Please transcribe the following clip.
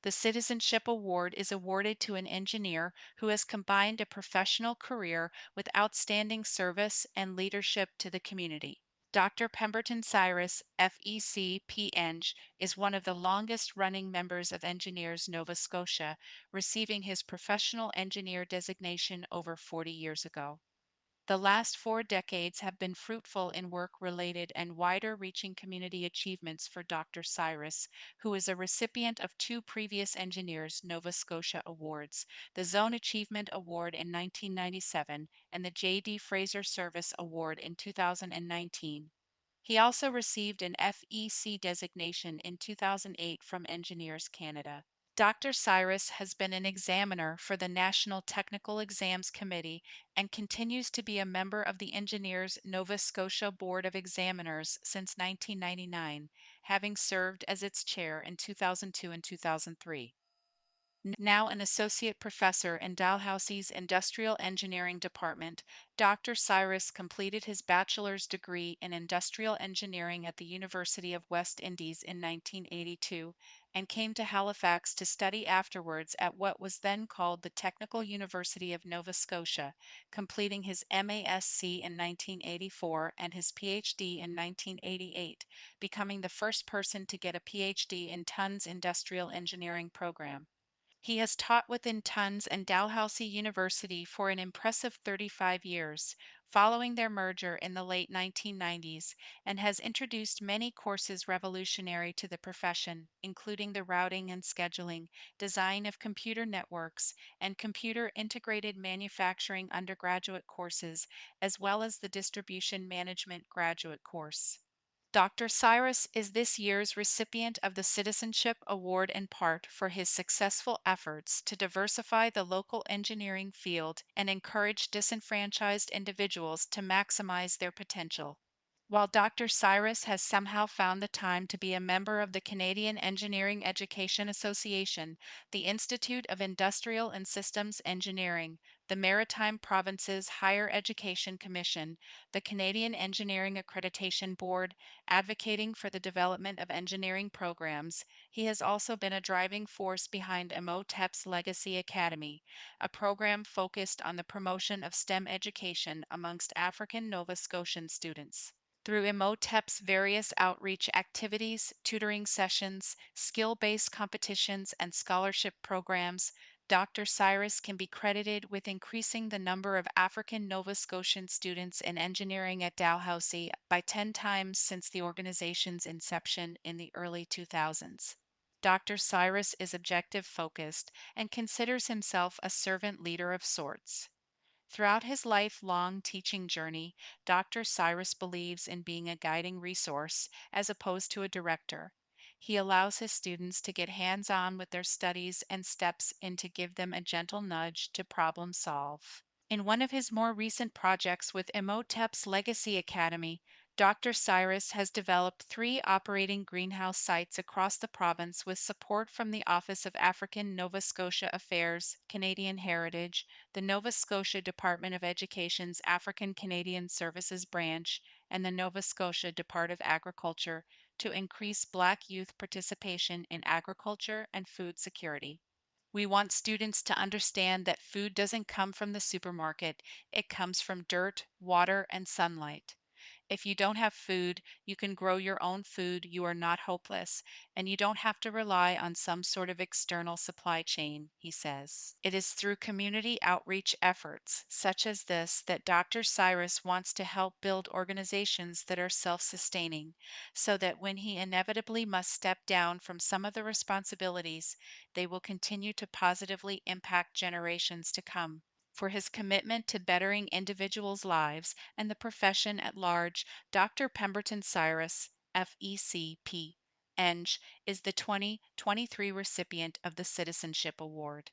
The Citizenship Award is awarded to an engineer who has combined a professional career with outstanding service and leadership to the community. Dr. Pemberton Cyrus, FEC P.Eng, is one of the longest running members of Engineers Nova Scotia, receiving his professional engineer designation over 40 years ago. The last 4 decades have been fruitful in work-related and wider-reaching community achievements for Dr. Cyrus, who is a recipient of two previous Engineers Nova Scotia Awards, the Zone Achievement Award in 1997 and the J.D. Fraser Service Award in 2019. He also received an FEC designation in 2008 from Engineers Canada. Dr. Cyrus has been an examiner for the National Technical Exams Committee and continues to be a member of the Engineers Nova Scotia Board of Examiners since 1999, having served as its chair in 2002 and 2003. Now an associate professor in Dalhousie's Industrial Engineering Department, Dr. Cyrus completed his bachelor's degree in industrial engineering at the University of West Indies in 1982 and came to Halifax to study afterwards at what was then called the Technical University of Nova Scotia, completing his MASc in 1984 and his PhD in 1988, becoming the first person to get a PhD in TUN's industrial engineering program. He has taught within Tufts and Dalhousie University for an impressive 35 years, following their merger in the late 1990s, and has introduced many courses revolutionary to the profession, including the routing and scheduling, design of computer networks, and computer integrated manufacturing undergraduate courses, as well as the distribution management graduate course. Dr. Cyrus is this year's recipient of the Citizenship Award in part for his successful efforts to diversify the local engineering field and encourage disenfranchised individuals to maximize their potential. While Dr. Cyrus has somehow found the time to be a member of the Canadian Engineering Education Association, the Institute of Industrial and Systems Engineering, the Maritime Provinces Higher Education Commission, the Canadian Engineering Accreditation Board, advocating for the development of engineering programs, he has also been a driving force behind Imhotep's Legacy Academy, a program focused on the promotion of STEM education amongst African Nova Scotian students. Through Imhotep's various outreach activities, tutoring sessions, skill-based competitions, and scholarship programs, Dr. Cyrus can be credited with increasing the number of African Nova Scotian students in engineering at Dalhousie by 10 times since the organization's inception in the early 2000s. Dr. Cyrus is objective focused and considers himself a servant leader of sorts. Throughout his lifelong teaching journey, Dr. Cyrus believes in being a guiding resource as opposed to a director. He allows his students to get hands-on with their studies and steps in to give them a gentle nudge to problem solve. In one of his more recent projects with Imhotep's Legacy Academy, Dr. Cyrus has developed 3 operating greenhouse sites across the province with support from the Office of African Nova Scotia Affairs, Canadian Heritage, the Nova Scotia Department of Education's African Canadian Services Branch, and the Nova Scotia Department of Agriculture to increase Black youth participation in agriculture and food security. We want students to understand that food doesn't come from the supermarket, it comes from dirt, water, and sunlight. If you don't have food, you can grow your own food, you are not hopeless, and you don't have to rely on some sort of external supply chain, he says. It is through community outreach efforts, such as this, that Dr. Cyrus wants to help build organizations that are self-sustaining, so that when he inevitably must step down from some of the responsibilities, they will continue to positively impact generations to come. For his commitment to bettering individuals' lives and the profession at large, Dr. Pemberton Cyrus, FECP, Eng, is the 2023 recipient of the Citizenship Award.